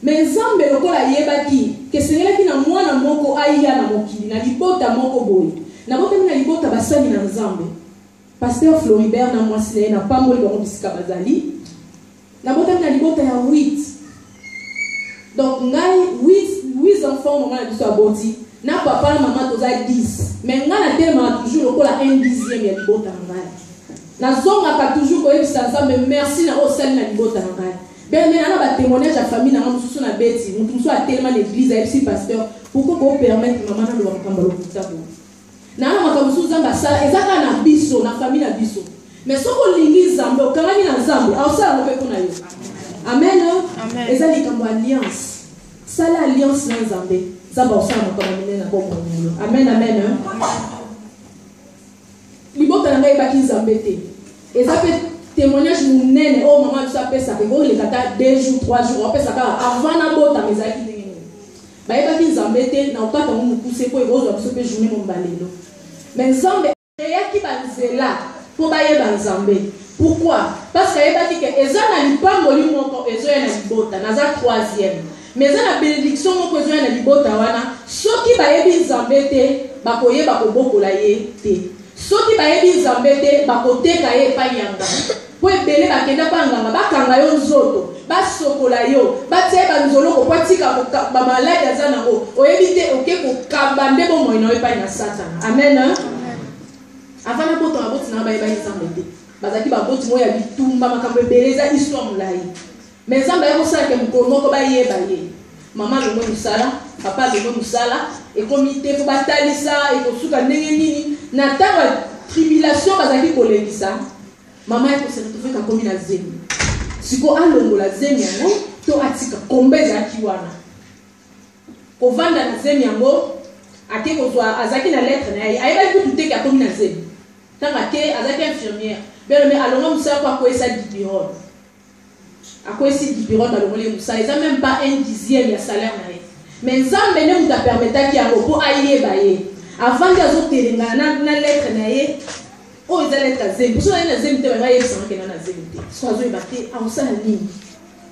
Mais Nzambe lokola yebaki que sengelaki na mwana moko aiya na mokili na libota moko boye na bota na libota basani na Nzambe Pasteur Floribert na mwasi na pamboli bango bisika bazali na bota na libota ya 8 donc ngai 8 enfants maman na biso aboti na papa na maman toza 10 mais ngai na tema toujours lokola 1/10 ya libota ngai na zonga ka toujours ko yebisa Nzambe merci na osali na libota ngai. Ben mais on a un témoignage à la famille dans la bête, nous sommes tellement l'église à MC pasteur pourquoi vous permettre maman de voir comme le putain na na makamusu zamba sala ezaka na biso na famille na biso mais soko lingi zambe okangani na zambe ausala ko kuna yo amen amen ezali comme alliance sala alliance na zambe zamba osala ko na bomo amen amen libota na ngai baki zambe te ezape témoignage munene oh maman tu appelles ça que les kata 2 jours 3 jours on appelle ça avant na bota mais aki ndenge ba eba ki nzambete na okata mu pousser ko ezo biso pe journée mon balelo mais nzambe yaki banzela po ba yeba nzambe pourquoi parce que eba ki ke ezana lipambo limoko ezo ya na libota na za 3e mais ezana bénédiction moko ezo ya na libota wana soki ba yebi nzambete ba koyeba ko bokola ye te soki ba yebi nzambete ba koteka ye pa yanga po ebele bakenda panganga bakanga yo nzoto basokola yo batie banzolo ko kwatika ba malade azana o oyebite oke ko kabande bo moyo na epa na Satan amen avant boto na boto na ba yeba nzambete bazaki ba boto moya bitumba makambo ebeleza histoire mulai mais nzambe yako sala ke mukono ko ba yeba ye mama lo musala papa lo musala et comité ko batalisa et ko suka ndenge nini na tawa tribulation bazaki kolekisa mama yako se retrouver ka komi na zemi siko alongola zemi yango to atika kombeza akiwana ko vanda na zemi yango ake ko zwa azaki na lettre na ye ayeba ku tuteke ka komi na zemi tanga ke azaki infirmière belo me alonga musala kwa ko esa dibiron akwesi dibiron alongole musala eza même pas 1/10 ya salaire na ye mais nzambe ne muta permettre ki yango po ayeba ye avant de azotelenga na lettre na ye oh ils allaient caser pour ça ils n'aiment pas les gens qui n'ont pas zémité soit ils battent en ça ligne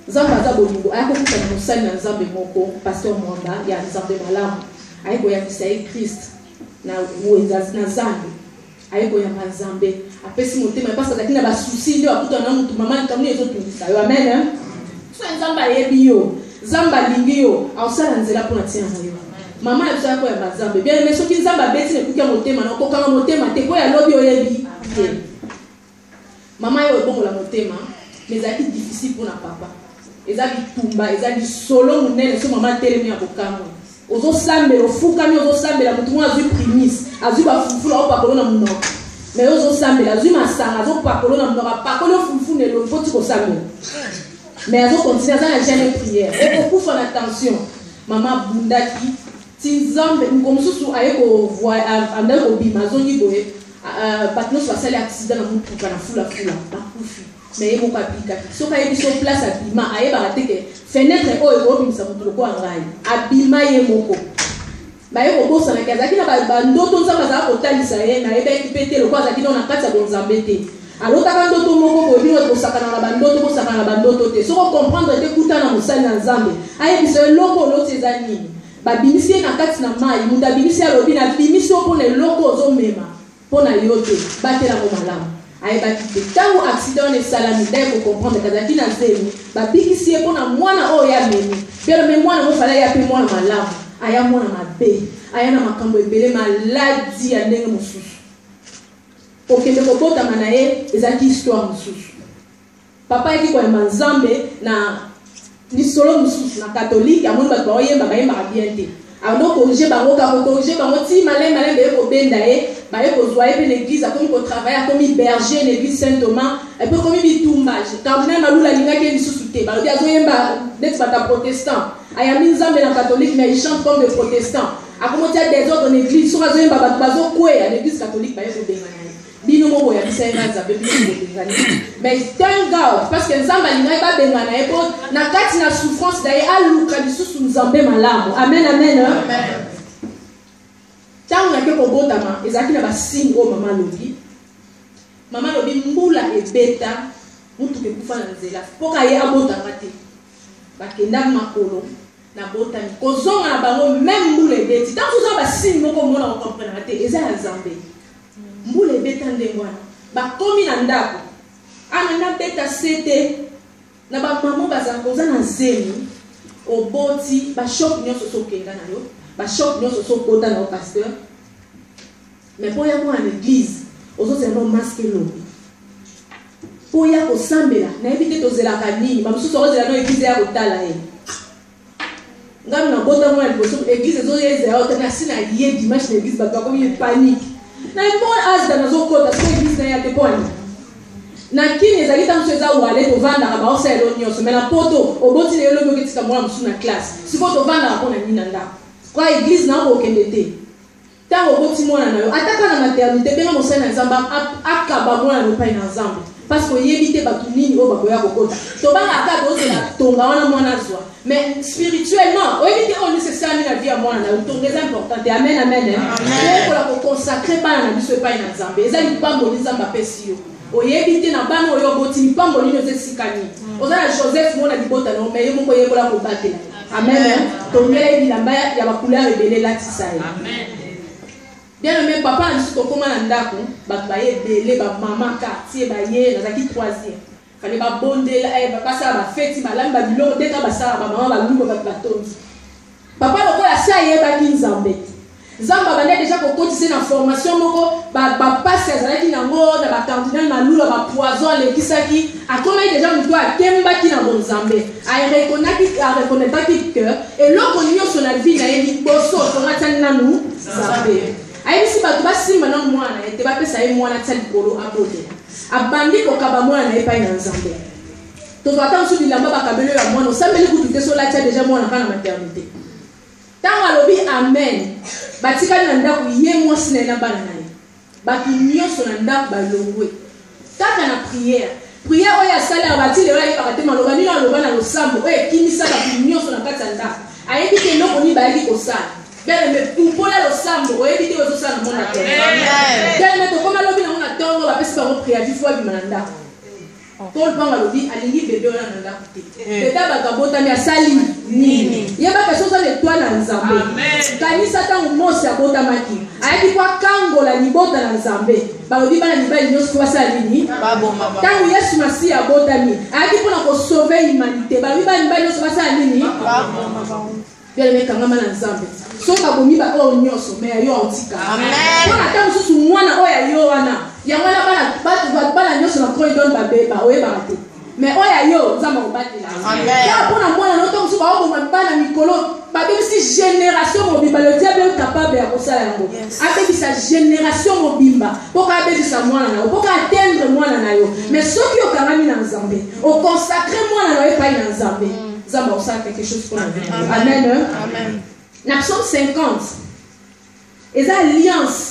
zamba za bolingo ayako kuta na musali na nzambe moko pasteur Mwamba ya nzambe malamu ayiko ya kisai Christ na uweza na zambe ayiko ya nzambe apesi motema parce que lakini ba souci ndio akuta na mtu mama kamuni ezo tungisa yo amen so nzamba yebi yo zamba lingi yo ausala nzela pour na tia yo mama na tsaka ya bazambe bien mais soki nzamba beti ne kukia motema na kokanga motema te ko ya lobi oyebi mama yo bongo la motema mais ça est difficile pour na papa ezali tumba ezali solo munene so mama telemi ya bokamwe ozo sambela ofukami ozo sambela mutu mwa azu primis azu ba fufula o pakolo na munoko mais ozo sambela azu masanga azo pakolo na munoko pakolo fufu ne lo foti ko sambela mais azo continuer ça na jeune prière et beaucoup font attention mama bundaki Nzambe ngomususu ayeko andako bima zongi boye patno basali accident na mutuka na fula bakufi mais yebo kapika soka yebi so place abima ayeba ateke fenêtre oyo obimisa mutu ko angai abima ye moko bayeko bosa na kazaki na bandoto nzamba za kotalisa ye na yeba ekipete lo kwaza kino na kati ya bonzambe te alota bandoto moko ko bino ko sakana na bandoto te soko comprendre te kutana musali na nzambe ayebisa loko loteza nini babimisi na kati na mai muda bimisi alobi na bimisi opona eloko ozomema pona yote batela ko malamu ayeba kite tango accident ne salami dai ko comprendre kazaki na zemi babikisi ye pona mwana oyo ya meni belo me mwana mo fala ya pe mwana malamu aya mwana mabe aya na makambo ebele maladi ya ndenge mosusu okende kobotama na ye ezaki histoire mosusu papa yaki koyemba nzambe na ni solo mususu na catholique amoni bato bayemba bien te ando corriger bango ka corriger bango ti malin be ko benda e ba e ko zwa e pe l'église akomi ko travailler comme berger l'église Saint Thomas et puis comme bitumbage kamna na lula linga ke lisusu te ba lobi azoyemba d'être bata protestant ayami nzambe na catholique mais il chante comme des protestants akomoti a des ordres en église so azoyemba bato bazo kwea l'église catholique ba e ko benga bino mo boya bisaina za bebino bengani mais thank God parce que nzamba linga ba bengana e po na kati na souffrance daye aluka lisusu nzambe malamu amen amen tangu na ke ko botama ezaki na ba signe o mama lobi mbula ebeta mutu ke kufa na nzela poka ye abotanga te bakenda makolo na botami kozonga na bango même mbula ebeti tant toza basini moko mona okomprendre te eza ya nzambe mbula ebeta ndenge wana bakomi na ndako ana nabeta sete na bamamo bazala koza na zemi oboti bashok nyonso sokenda na yo bashok nyonso sokota na yo pasteur mais mpo ya koa na église ozozela no masque lobi mpo ya kosambela nayebi te tozelaka nini bamosusu okozela no église ya kotala ye ngami na bota mwana liboso église ezoyezela yo te nasi na ye dimanche na église bato bakomi panique na mpo asda nazokota so église na ya te poni na kini ezali ntango so eza wale tovandaka baosala elo nyonso me na poto oboti na yo lobi oketika mwana mosusu na classe sikoyo tovandaka mpo na nini na ndako kwa église na okokende te ntango oboti mwana na yo ataka na maternité benga mosali na nzambe akaba mwana na epai na nzambe parce que oyebi te bato nini oyo bakoya kokota tobangaka tozela tonga wana mwana azwa mais spirituellement oyebi te oyo nécessaire na vie ya mwana na yo tonga eza importante amen amen oyekola kokonsacre bana na biso epai na nzambe eza lipamboli nzambe apesi yo oyebi te na bana oyo oboti lipamboli nio eza esikani oza na joseph mona libota na yo mais ye moko oyekola kobatela amen tongela ye bilamba ya bacouleur ebele elatisa ye bien aimé papa na biso tokóma na ndako bato baye ebele bamama quartier baye nazalaki 3e kane babondela basala bafeti balami babiloko te ka basala bamama balumba bato batondi papa lokola si ayebaki nzambe nzambe abandaki deja kokotisa na formation moko bapasi azalaki nango na bakardinal malula bapoison alekisaki akomaki deja moto akembaki na bonzambe arekonetaki cœur eloko nyonso na vie na ye liboso otongatiani nanu nzambe ayebisi bato basimba na mwana ete bapesa ye mwana tia likolo abotela abandi kokaba mwana na ye epai na nzambe tozwata mosusu bilamba bakabeli oyo ya mwana osambeli kutu te solatia deja mwana kaka na maternité ntango alobi amen batikali na ndako ye mwasi na ye na bana na ye bato nyonso na ndako balongwe kaka na priere oyo asalaka bati lelo ayebaka te maloba nini aloba na losambo oyo ekimisa bato nyonso na kati ya ndako ayebi te eloko nini bayaki kosala bele mpola losambo oyebi te ozosala na mona te bele tokoma lobi nango na ntongo bapesi bango priavi fo abima na ndako to lupanga lobi alingi bebe oyo na ndako te teta bato abotami asali nini yebaka soso letwale na nzambe kanisa ntango mosi abotamaki ayaki po akangola libota na nzambe balobi bana mibali nyonso po basala nini ntango yesu masihi abotami ayaki mpona kosauve humanité balobi bana mibali nyonso basala nini bien mekangama na nzambe soka bomi ba oyo nyonso me ayo otika mpona ntango mosusu mwana oyo ayo wana yango wana bana nyonso na koridon babeba oyebaka te me oyo ayo nzambe akobatela kaka mpona mwana no ntango mosusu baoboma bana mikolo babebisi génération mobimba le diable capable ya kosala yango abebisa génération mobimba mpoka abebisa mwana na yo mpoka atteindre mwana na yo mais soki okangami na nzambe okonsacre mwana na yo epai na nzambe nzambe akosala quelque chose pour la vie. Amen. Amen. Na psaume 50 eza alliance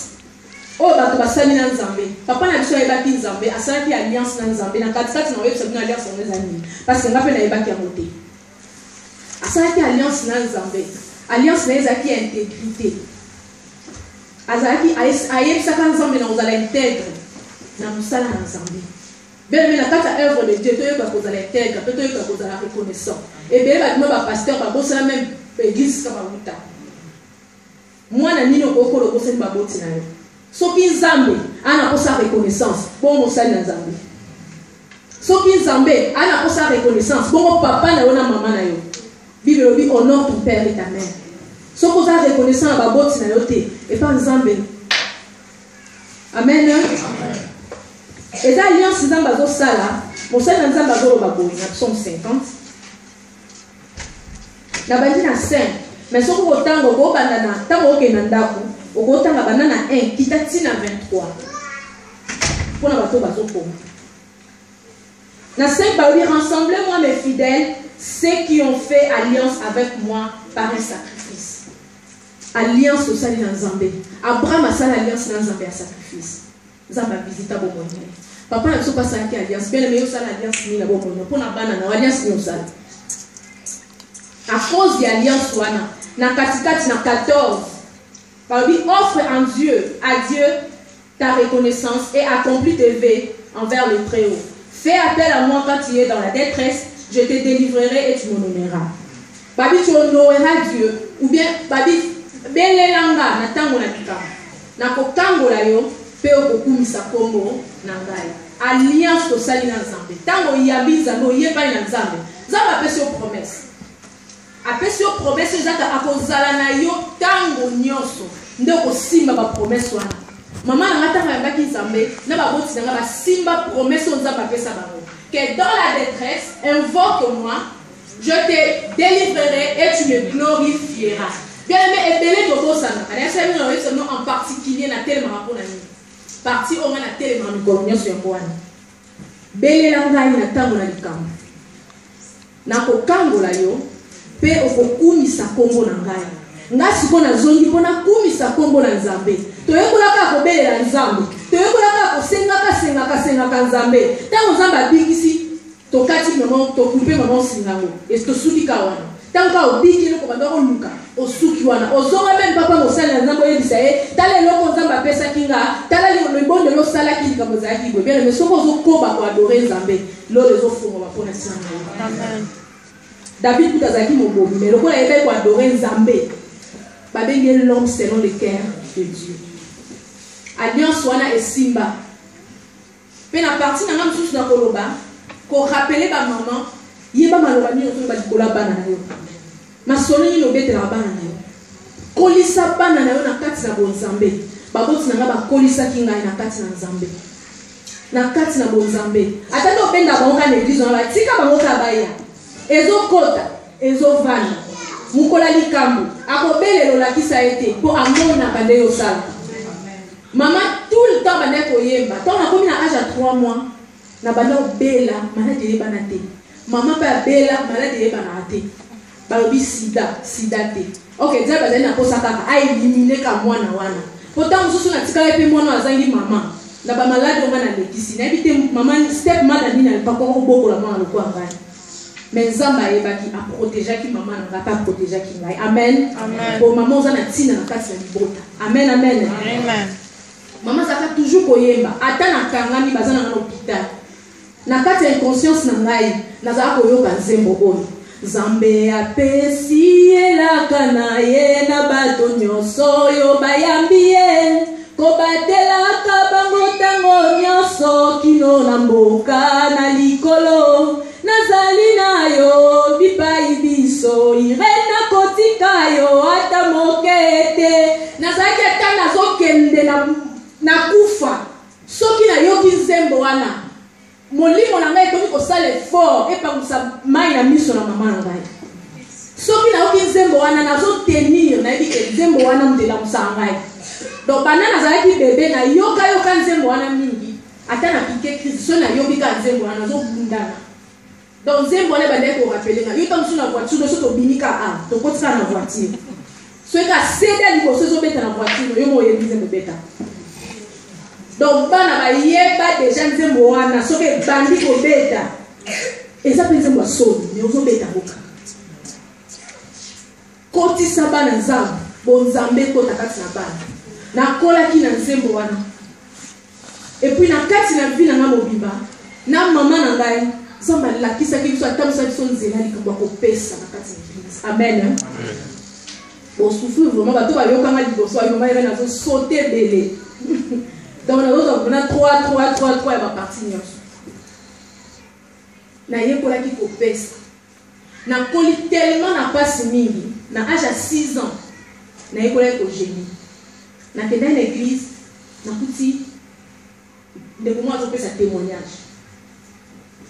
oyo bato basali na nzambe papa na biso ayebaki nzambe asalaki alliance na nzambe na katikati na oyebisa bino alliance yango eza nini parce que nga mpe nayebaki yango te asalaki alliance na nzambe alliance na ye ezalaki ya intégrité azalaki ayebisaka nzambe na kozala intègre na mosala na nzambe belle na kati ya œuvre de Dieu toyoka kozala intègre mpe toyoka kozala reconnaissant ebele badima bapasteur babosana même église ka bauta mwana nini okokolo okosali baboti na yo soki nzambe anakosa reconnaissance bongo mosali na nzambe soki nzambe anakosa reconnaissance bongo papa na yo na mama na yo bible elobi honore ton père et ta mère soki oza reconnaissant na baboti na yo te epa nzambe amen. Et l'alliance nzambe azosala mosali na nzambe azoloba boye na psaume 50 na bandi na 5 mais soki okotanga okobanda na ntango okende na ndako okotanga banda na 1 kita ntina 23 mpona bato bazokoma na 5 balobi rassemblez-moi mes fidèles ceux qui ont fait alliance avec moi par un sacrifice alliance osali na nzambe abraham asala alliance na nzambe ya sacrifice nzambe avisita bomoi papa na biso pasalaki alliance bien aimé osala alliance nini na bomoi mpona bana na alliance nini osala à cause de l'alliance wana na katikati na 14 balobi offre en Dieu à Dieu ta reconnaissance et accomplis tes vœux envers le Très-Haut Fais appel à moi quand tu es dans la détresse, je te délivrerai et tu m'honoreras. Babi, tu honoreras Dieu. Ou bien, Babi, belelanga na tango na kika. Na kokango la yo, pe okokumisa kombo na ngai. Alliance to sali na Nzambe. Tango yabiza no yeba na Nzambe. Nzambe apesi yo promesse. Apesi yo promesse ezaka akozala na yo tango nyonso. Nde okosimba ba promesse wana. Maman ngata kayambaki Nzambe na baboti nga ba simba promesse Nzambe apesa bango. Que dans la détresse, invoque-moi, je te délivrerai et tu me glorifieras. Bien aimé, et belé de Bosana. En particulier, na tel marapon ami. Parti on a tel marapon sur Boan. Belé langai na tango na likam. Na kokango la yo, pe okokumi sa kombo na ngai. Nga siko na zongi pona kumi sa kombo na Nzambe. Toyekolaka ko belé na Nzambe. Toyekolaka ko sengaka Nzambe. Tango Nzambe abikisi tokati maman to couper maman sinango. Est to sudika wana. Tango obiki no ko banda ko luka. Osuki wana. Ozonga même papa mosala Nzambe yebisa e. Tala eloko Nzambe apesa kinga. Tala le bon de lo sala kinga mozaki bo. Bien mais soko zo koba ko adorer Nzambe. Lo les ofo ba pona sinango. Amen. David Koutazaki Mobobi, mais le coup il pour adorer Nzambe. Babengé l'homme selon le cœur de Dieu. Alliance wana et Simba. Puis la partie dans la sous na koloba, ko rappeler ba maman, yeba maloba mi oto ba dikola bana na yo. Masolo ni lobete la bana na yo. Kolisa bana na yo na kati na bonzambe. Baboti na ba kolisa kinga na kati na Nzambe. Na kati na bonzambe. Atando benda ba oka na église na tika ba oka baya. Ezo kota, ezo vana. Mukola likambu, akobele lo lakisa ete po amona bande yo sala. Maman tout le temps bande ko yemba. Tant na komi na âge à 3 mois, na bande bela, malade de banate. Maman pa bela, malade de banate. Barobi sida te. OK, dia bazali na posa kaka a éliminer ka mwana wana. Pourtant mususu na tikala pe mwana azangi maman. Na ba malade on na lekisi. Na bité maman step mother ni na pa ko boko la mwana ko ngani. Mais Nzamba yebaki a protéger ki maman na pas protéger ki ngai. Amen. Amen. Bon maman za na tina na kati ya libota. Amen amen. Amen. Maman zaka toujours koyemba. Ata na kangani bazana na hôpital. Na kati ya conscience na ngai nazaka koyoka nzembo oyo. Nzambe apesi elaka na ye na bato nyonso yo bayambi ye. Kobatelaka bango tango nyonso kino na mboka na likolo. Nazali na yo bipai biso irena kotika yo ata mokete. Nazali ata nazokende na kufa. Soki na yoki nzembo wana. Molimo na ngai toki kosala effort epangusa mai na miso na mama na ngai. Soki na yoki nzembo wana nazotenir na yebi ke nzembo wana mutela musangai. Donc bana nazalaki bebe na yoka nzembo wana mingi. Ata na pike Christ so na yobi ka nzembo wana nazobundana. Donc nzembo wana bande ko rappeler na yo tangu na voiture so to binika a to kotika na voiture. So ka seda liboso so beta na voiture yo mo yebi nzembo beta. Donc bana ba yeba déjà nzembo wana so ke bandi ko beta. Eza pe nzembo soni mais ozo beta boka. Koti sabana nzambe bonzambe ko takati na bana. Na kola ki na nzembo wana. Et puis na kati na vie na mobimba na mama na ngai samba la kisa ki so atamsa biso nzela likambo ko pesa na kati na église. Amen. Bon souffrir vraiment bato ba yoka ngali boso ayo mai na zo sauter belé. Donc on a 3 ya ba parti nyonso. Na yekola ki ko pesa. Na koli tellement na passe mingi na âge à 6 ans. Na yekola ko génie. Na kenda na église na kuti de comment on peut sa témoignage.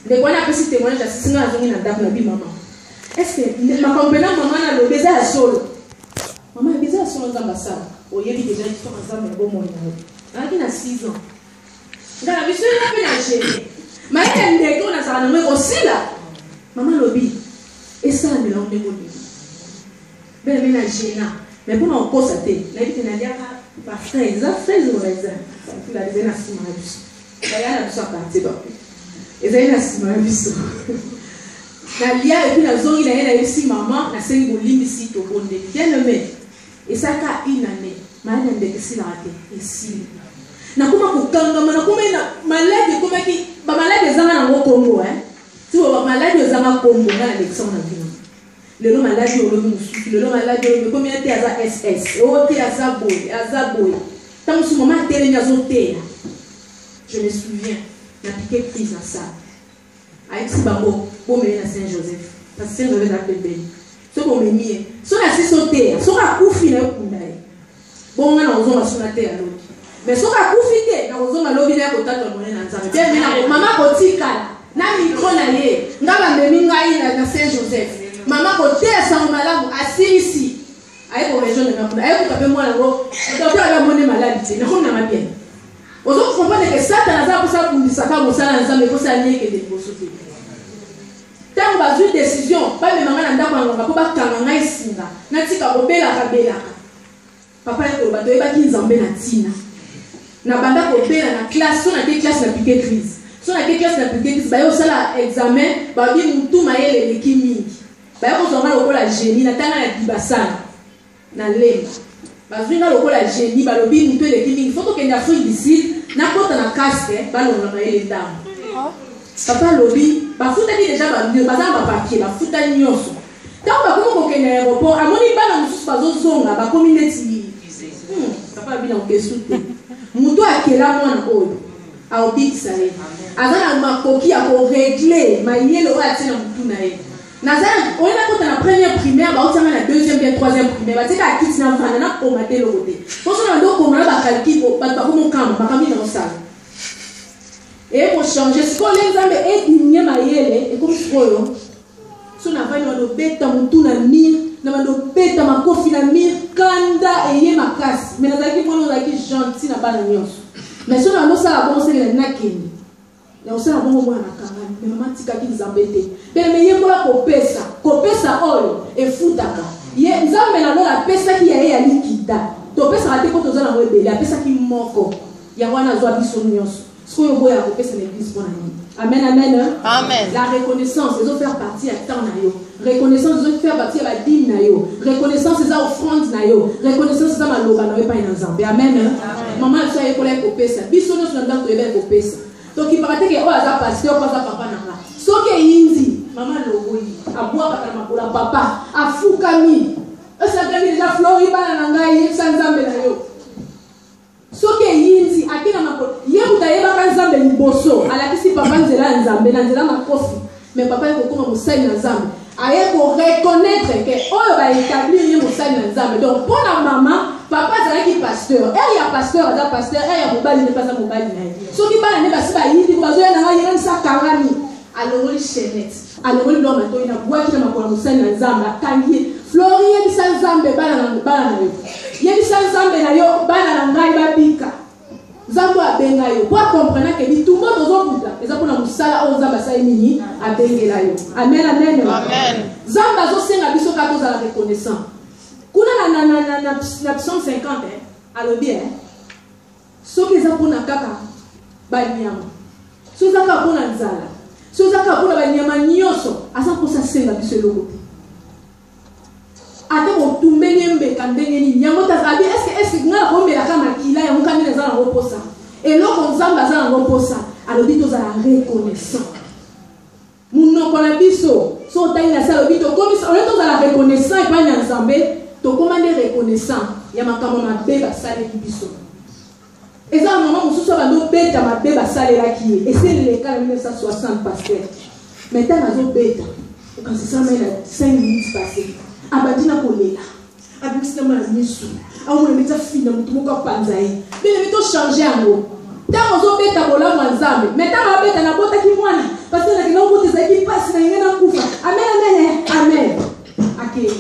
De quoi on a fait témoignage à ce moment là dans la vie maman. Est-ce que ma compagnon maman a le baiser à solo. Maman a baiser à solo dans la salle. Au lieu de déjà qui sont ensemble le bon moyen. Qui a 6 ans. Dans la mission il a fait la gêner. Mais elle est qu'on a ça nommé aussi là. Maman lobby. Et ça me l'a emmené au lit. Ben mais la gêna. Mais pour nous constater, la vie n'a pas par fraise ou raisin. Il a des nations. Il y a des parties donc. Et ça y a des nations. Na lia et puis la zone il a ici maman na sengi bolimbi si to bonde bien aimé. Et ça ka une année. Maana ndeke si la raté ici. na kuma kukangama na kuma na malade kuma ki ba malade zanga na Congo si ba malade zanga Congo na Alexandre Vina le malade o lobi mususu le malade o combien de aza SS o te aza boy tant ce moment télé nyazo te je me souviens na piqué prise à ça avec si bango pour mener à Saint-Joseph parce que Saint-Joseph a fait belle ce qu'on me mie so na si sauter so ka kufi na kundai bon na ozonga so na te à l'autre mais so ka kufi te na ozonga lobi na ko tato mona na nzambe bien mais maman ko tikala na micro na ye ngaba memi ngai na Saint-Joseph maman ko te sa malamu asisi aye ko région de Nakunda aye ko taper moi là go docteur a monné maladie na kona ma bien ozo comprendre que ça ta za pour ça pour disaka mosala nzambe ko sa lié que de bosote tant ba une décision pas me manga na ndako nganga ko ba kanga ngai singa na tika ko bela ka papa ko ba doyeba ki nzambe na tina na banda ko bela na classe so na des classes na piqué crise so na des classes na piqué crise ba yo sala examen ba bi mutu mayele lekimi ba yo ko zonga lokola génie na tanga na dibasana na lemba bazwinga lokola génie ba lobi mutu lekimi faut que na Afrique du Sud na kota na casque ba longa mayele ndam papa lobi ba futa déjà ba papier ba futa nyonso tant ba komo ko kena aéroport amoni bana mususu bazozonga ba community papa bila okesute mutu akela mwana oyo aobikisa ye azana makoki ya ko régler mayele oyo atina mutu na ye nazana oyo nakota na première primaire ba otanga na deuxième bien troisième primaire batika akiti na mfana na komate lokote poso na ndo komala ba kalki ba komo kamba ba kamina osala et pour changer ce qu'on l'examen est digné mayele et comme sikoyo so na vani wa beta mutu na mir na mando beta makofi na mir kanda eye makasi mais nazaki mwana ozaki gentil na bana nyonso mais so na no sala bon c'est na kini na osala bon mwana kangani mais maman tikaki nzambe te mais yekola kopesa oyo efutaka ye nzambe na lola pesa ki ya ye ya likita to pesa ate ko tozana mo ebele apesa ki moko ya wana zwa biso nyonso sikoyo boya kopesa l'église pour nani. Amen, amen. Amen. La reconnaissance, ils ont fait partie à temps nayo. Reconnaissance, ils ont fait partie à la dîme nayo. Reconnaissance, ils ont offrande nayo. Reconnaissance, ils ont maloba nayo pas inazambe. Amen. Maman, elle soit école kopesa. Bisono sur ndako ebe kopesa. Donc il paraît que oh aza pasteur, pas papa nanga. Soke yindi, maman logoyi. Abua kata makola papa, afukami. Esa gami déjà flori bana nanga yesa nzambe nayo. Soke yindi akina makolo yebuta yeba kanzambe liboso alakisi papa nzela nzambe na nzela makofi mais papa yeko koma musali na nzambe aye ko reconnaître que oyo ba établir ye musali na nzambe donc pour la maman papa zalaki pasteur elle ya pasteur ada pasteur elle ya mobali ne pas mobali na ye soki bana ne basi ba yindi bazo ya na yena sa kangami alongoli chenette alongoli do mato ina bwaki na makolo musali na nzambe akangi flori ye bisa nzambe bana na yo ye bisa nzambe na yo bana na ngai babika Zambo abenga yo pour comprendre que tout le monde ozobuta eza pona musala o nzamba sa emini abengela yo amen amen amen zamba zo senga biso ka toza la reconnaissant kuna na psaume 50 alobi soki eza pona kaka banyama so eza kaka pona nzala so eza kaka pona banyama nyonso aza kosa senga biso eloko te ate kotumbeli mbeka ndenge nini yango tazabi est-ce que ngala kombela kama kila ya mukamina za na reposa eloko nzamba za na reposa alobi to za la reconnaissance munoko na biso so tayi na sa alobi to komi on to za la reconnaissance pa na nzambe to komande reconnaissant ya makambo mabe basale biso eza mama mususu bando beta mabe basale la ki et c'est le cas en 1960 pasteur maintenant azo beta quand c'est ça mais 5 minutes passées abadina kolela abikisina mala misu awu le meta fina mutu moko panza yi bele mito changer yango tango zo beta bola mwanzambe meta ma beta na bota ki mwana parce que na kina bote za ki passe na ngena kufa amen amen amen okay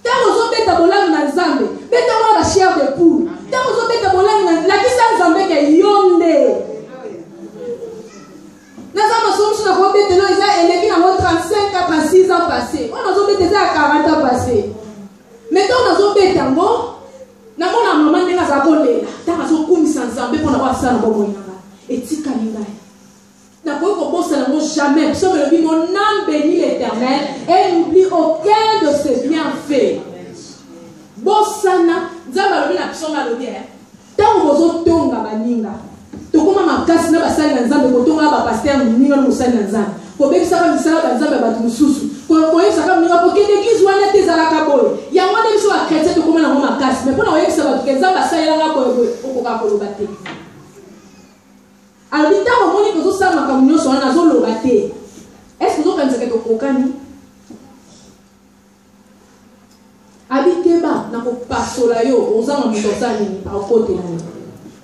tango zo beta bola na nzambe beta mwana ba chair de poule tango zo beta bola na la kisa nzambe ke yonde Nazama sommes sur la robe de l'eau, elle est en 35 à 36 ans passés. On a zombé déjà à 40 ans passés. Maintenant, on a zombé tango. Na mona maman de la zabole. Tanga zo kumi sans zambe pour avoir ça na bobo yanga. Et tika lingai. Na ko ko bossa na mo jamais. Parce que le vie mon âme bénit l'Éternel et n'oublie aucun de ses bienfaits. Bossa na nzamba le na psoma le bien. Tango bozo tonga baninga. basali na nzambe kobebisaka misala banzambe ya bato mosusu koyebisaka moninga kokende église wana te ezalaka boye yango nde biso bakretien tokóma nango makasi mais mpona koyebisa bato ke nzambe asalelanga boye okoka koloba te alobi ntango omoni kozosala makambo nyonso wana azoloba te estce ozokanisaka tokokani abikeba na kopasola yo ozanga moto oza nini akotela yo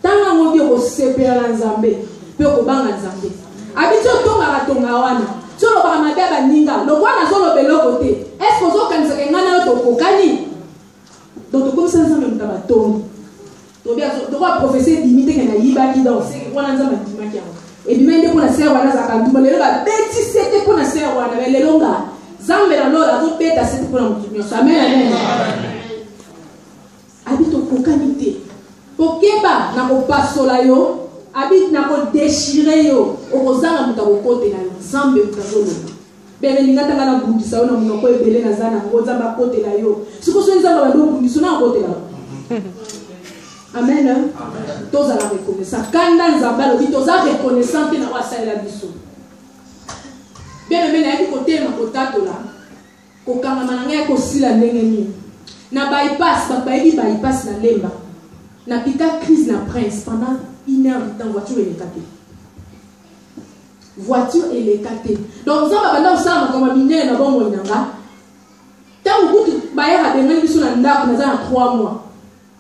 ntango yango obi okosepela na nzambe mpe okobanga nzambe abi ti otongaka tonga wana ti olobaka mabe ya baninga lokwana azoloba eloko te estce ozokanisaka engai na yo tokokani donc tokomisa nzambe moto batongi tokoya professeur ebimi teke nayibaki donc wana nzambe andimaki yango ebimai nde mpona ser wana azalaka nduma lelo babeti sete mpona ser wana me lelo nga nzambe na lola azobeta sete mpona motu nyonso amen amen abi tokokani te kokeba na kopasola yo abi na kodeshire yo okozanga moto akokotela yo nzambe moto azoloba bene linga tanga na bundisa yo na monoko ebele naza nango nzambe akotela yo sikoso nzambe bandi obundisa na akotela yo amen tozala reconnaissant kanda nzambe alobi toza reconnaissant te na oyo asalela biso bien meme nayaki kotelema kotatola kokangama na ngai ya kosila ndenge nini na bypass bato bayebi bypass na lemba na pika crise na prince pendant 1 heure de temps voiture eleka te voiture eleka te donc nzambe abanda kosala makambo ya minene na bomoi na nga ntango kutu bayaka bengani biso na ndako naza na 3 mois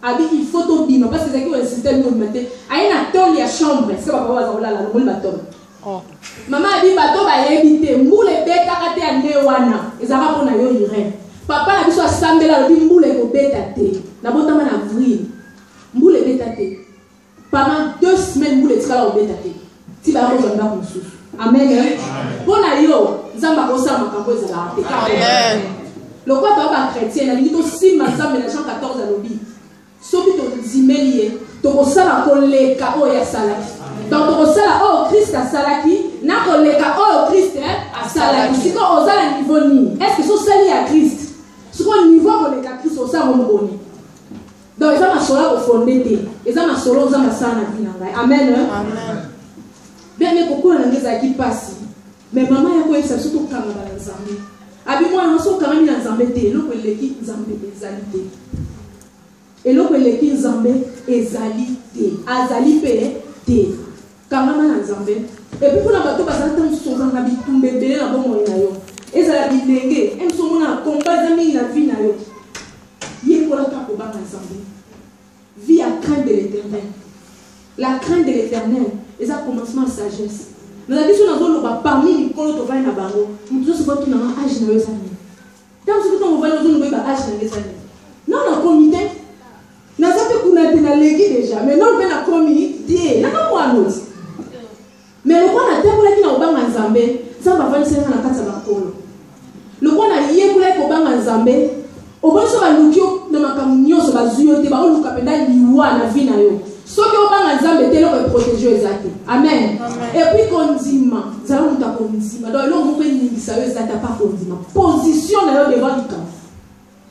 abi il faut tobima parce que ezalaki oinsiste bima te aye na tole ya chambre sika bapapa baza kolala longoli batome mama abi bato bayebi te mbula ebetaka te ya nde wana ezalaka mpo na yo irene papa na biso asambela alobi mbula ekobeta te nabotama na avril mbula ebeta te pendant 2 semaines mbula etikala kobeta te ti baya kozwa ndako mosusu amen mpo na yo nzambe akosala makambo ezalaka te lokwa toa bachrétien nalingi tosimba nzambe na Jean 14 alobi soki tozimeli ye tokosala koleka oyo asalaki donc tokosala oyo Christ asalaki na koleka oyo Christ asalaki siko oza na niveau nini est ce que sosali ya Christ siko niveau koleka Christ osala moboni donc eza masolo ya kofonde te eza masolo oza masala na vi na ngai amen bien me kokola na ngai ezalaki mpasi mais mama ya koyebisa biso tokangama na nzambe abi mwana so okangami na nzambe te eloko eleki nzambe ezali te eloko eleki nzambe ezali te azali mpe te kangama na nzambe epuis mpona bato bazala ta mosusu ozanga bitumba ebele na bomoi na yo ezala bilenge mosusu omona komba eza mingi na vi na yo yekola kaka kobanga nzambe vie ya crainte de l'éternel la crainte de l'éternel eza commencement ya sagesse nazali biso nazoloba parmi mikolo tovai na bango motu nyonso batunanga age na yo eza nini ntango soki ntango ovali ozoloba yeba age na yo eza nini non na komite naza mpe kuna te naleki déjà mais non mpe nakomi te naka mwanoti mais lokwa natambolaki na kobanga nzambe nzambe avandiselanga na kati ya bakolo lokwa nayekolaki kobanga nzambe oboni so baluki yo na makambo nyonso bazwi yo te baoluka mpenza liwa na vi na yo soki obanga nzambe te eloko eprotege yo eza te amen epuis kondima zala moto akondima donc eloko moko eningisa yo eza te apa kondima position na yo devant likambo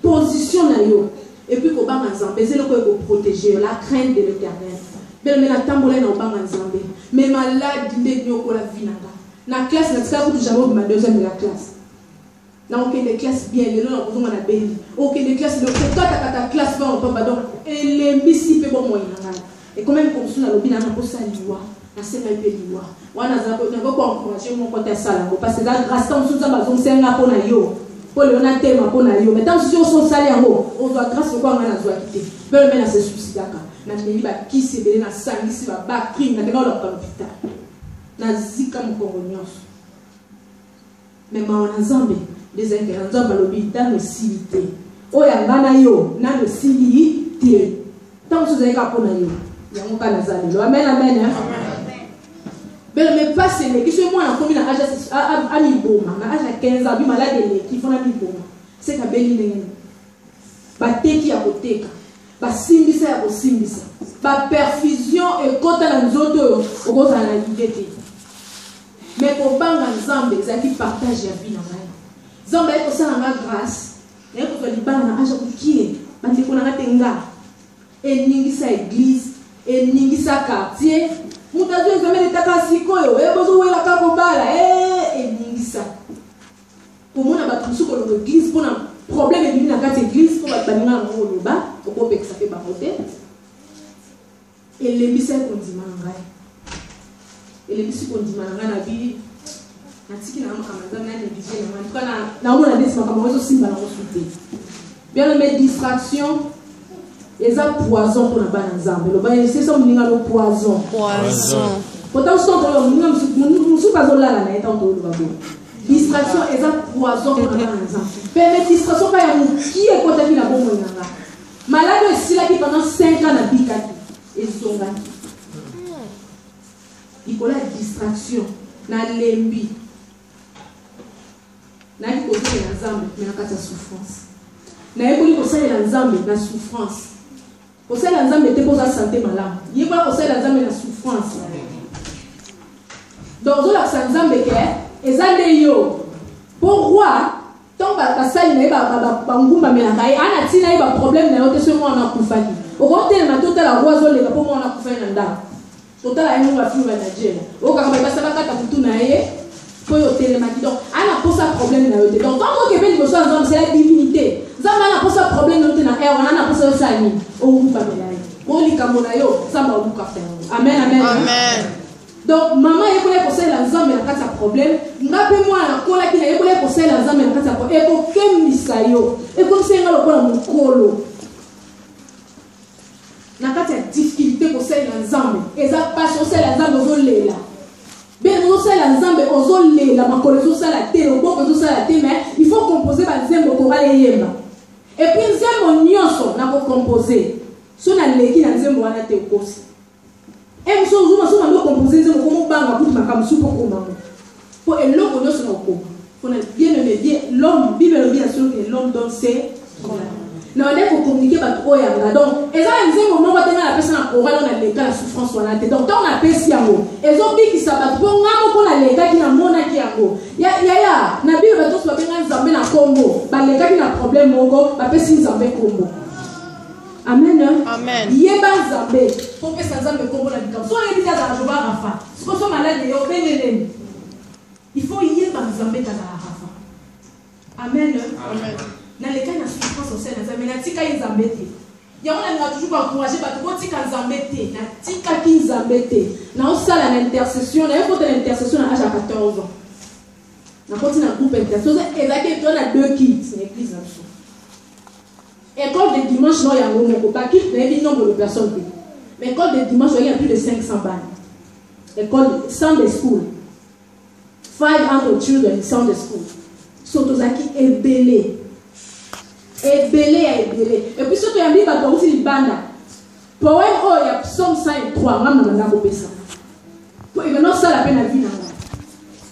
position na yo et puis kobanga nzambe c'est le ko protéger la crainte de l'éternel mais na tambola na obanga nzambe mais malade nde nyoko la vie na classe na tsaka kutu jamais ma deuxième de la classe na aucune des classes bien le na kozonga na bendi aucune des classes le kata classe va on pas donc et mbisi pe bon moyen na et quand même comme ça na lobina na posa liwa na sema pe liwa wana za ko na ko encourager mon côté sala parce que la grâce tant sous ça bazon senga pona yo pour le on a thème pour na yo mais tant si on sont salé en haut on doit grâce quoi on a zoa quitter mais même na se suicidaka na neli ba kisi belé na sangisi ba ba crime na tenga lo hôpital na zika mkongo nyonso mais ma na nzambe des ingrédients nzambe lobi dans le silité oya ngana yo na le silité tant que vous avez pour na yo yango kana zali amen amen mais pas c'est les qui sont moi na commune à âge à mi-boma na âge à 15 ans bi malade qui font na mi-boma c'est ka beli ndenge ba teki ya koteka ba simbisa ya kosimbisa ba perfusion et kota na nzoto okoza na idée mais ko banga nzambe ezaki partage ya vie na ngai nzambe eko sala nga grâce eko to libana na âge kukie bande ko na ngatenga eningisa église eningisa quartier mutazo nzambe letaka sikoyo ebozo wela ka kobala comment on a battu sur l'église pour un problème et dans la église pour battre dans le bas pour que ça fait baroter et les misères qu'on dit mananga et les misères qu'on dit mananga na bi na tiki na makamanda na négligé na en tout cas na on a des makamanda aussi ba na consulter bien le distraction et ça poison pour la banane zambe le ba c'est ça mninga le poison pourtant ce temps nous sommes pas là na étant tout le babo distraction et ça poison pour la banane zambe mais distraction pas ya qui est côté qui la bombe nanga malade aussi là qui pendant 5 ans na bikati et zonga il faut la distraction na lembi na qui cause la zambe mais na kata souffrance na yeboli ko sala la zambe na souffrance ko sala la zambe te pour sa santé malade yeba ko sala la zambe na souffrance donc zo la zambe ke ezande yo pourquoi tant ba sali na ba ngumba mela kai ana tina ba problème na yo te so mo na kufaki o ko te na total la roi zo le ko mo na kufaki na nda total a yo ba fi ba na jela o ka ba sala kata kutu na ye faut y télématique donc ana pour ça problème na yo te donc quand on kebe liboso ensemble c'est la divinité zamba na pour ça problème no te na e wana na pour ça sali o ngumba mela ye mo likambo na yo zamba o luka fe amen amen amen. Donc maman est pour conseiller la zambe na kata problème ngape moi na kola ki na est pour conseiller la zambe na kata problème e ko kemisa yo e ko senga lo kola mukolo na kata difficulté conseiller la zambe et ça passe conseiller la zambe zo lela bien conseiller la zambe ozo lela makolo zo sala te o boko zo sala te mais il faut composer ba zembo ko ba yemba et puis zembo nyonso na ko composer so na leki na zembo wana te okosi. Et vous savez, composer comment banga pour ma super comment pour et l'homme on se pour bien aimer bien l'homme Bible bien sûr que l'homme donne ses non on est pour communiquer par trop yanga donc et ça un moment va tenir la personne à oral on a les cas la souffrance on a donc on a pesi yango et zo bi qui sabat pour ngamo ko na les cas qui na mona ki yango ya na Bible va tous ba benga nzambe na Congo ba les cas qui na problème moko ba pesi nzambe Congo. Amen. Amen. Yeba zambe. Pour que ça zambe kombo na bikam. So yebi ta za joba rafa. Si ko so malade yo beneleni. Il faut yeba zambe ta za rafa. Amen. Amen. Na le cas na souffrance au sein na zambe na tika nzambe te. Ya on a toujours encourager ba to tika nzambe te. Na tika ki nzambe te. Na o sala na intercession, na yo l'intercession à l'âge à 14 ans. Na continue na groupe intercession et là que toi na 2 kids na église na so. École de dimanche, non, il y a un nombre de personnes. Mais école de dimanche, il y a plus de 500 balles. École Sunday school. 500 children in Sunday school. Sotozaki est belé. Et belé. Et puis surtout, il y a un livre aussi de banda. Poème, oh, il y a Psaume 103. Et maintenant, ça la peine à vivre.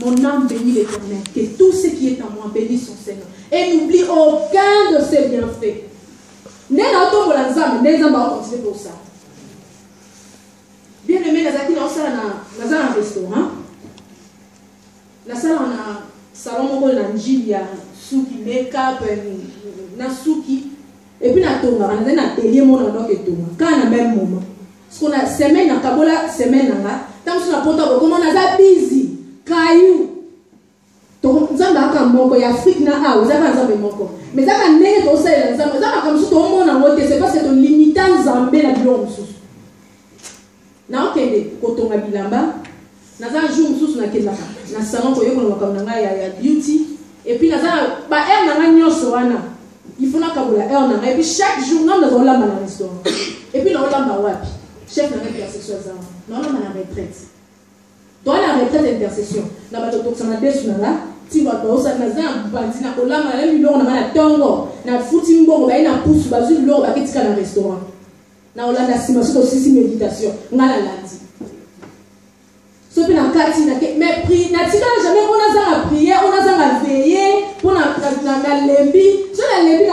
Mon âme bénit l'Éternel. Que tout ce qui est en moi bénit son Seigneur. Et n'oublie aucun de ses bienfaits. Né na tombo la nzambe né nzambe a continuer pour ça. Bien aimé nazaki na sala na restaurant. La salle on a salon moko na njili ya suki make-up na suki et puis na tonga na atelier mona donc etonga quand na même moment. Parce qu'on a semaine na kabola semaine na tant sur la porte comment on a busy caillou. Donc nzambe aka moko ya Afrique na a uzaka nzambe moko mais zaka ndenge to sala nzambe zaka comme si to mona ngote c'est parce que to limitant nzambe na biloko mususu na okende kotonga bilamba na za jour mususu na kendaka na salon ko yoko na makamanga ya beauty et puis na za ba air na nyoso wana il faut na kabola air na et puis chaque jour na olamba na restaurant et puis na olamba wapi chef na intercession za na olamba na retraite dans la retraite intercession na bato toksana desu na la ti bato osa na za bandi na kolama na biloko na bana tongo na futi mbongo ba ina pusu bazu biloko baketika na restaurant na olanda sima so aussi méditation ngala landi so pe na kati na mais pri na tika jamais on a za prier on a za veiller pour na lembi so la lembi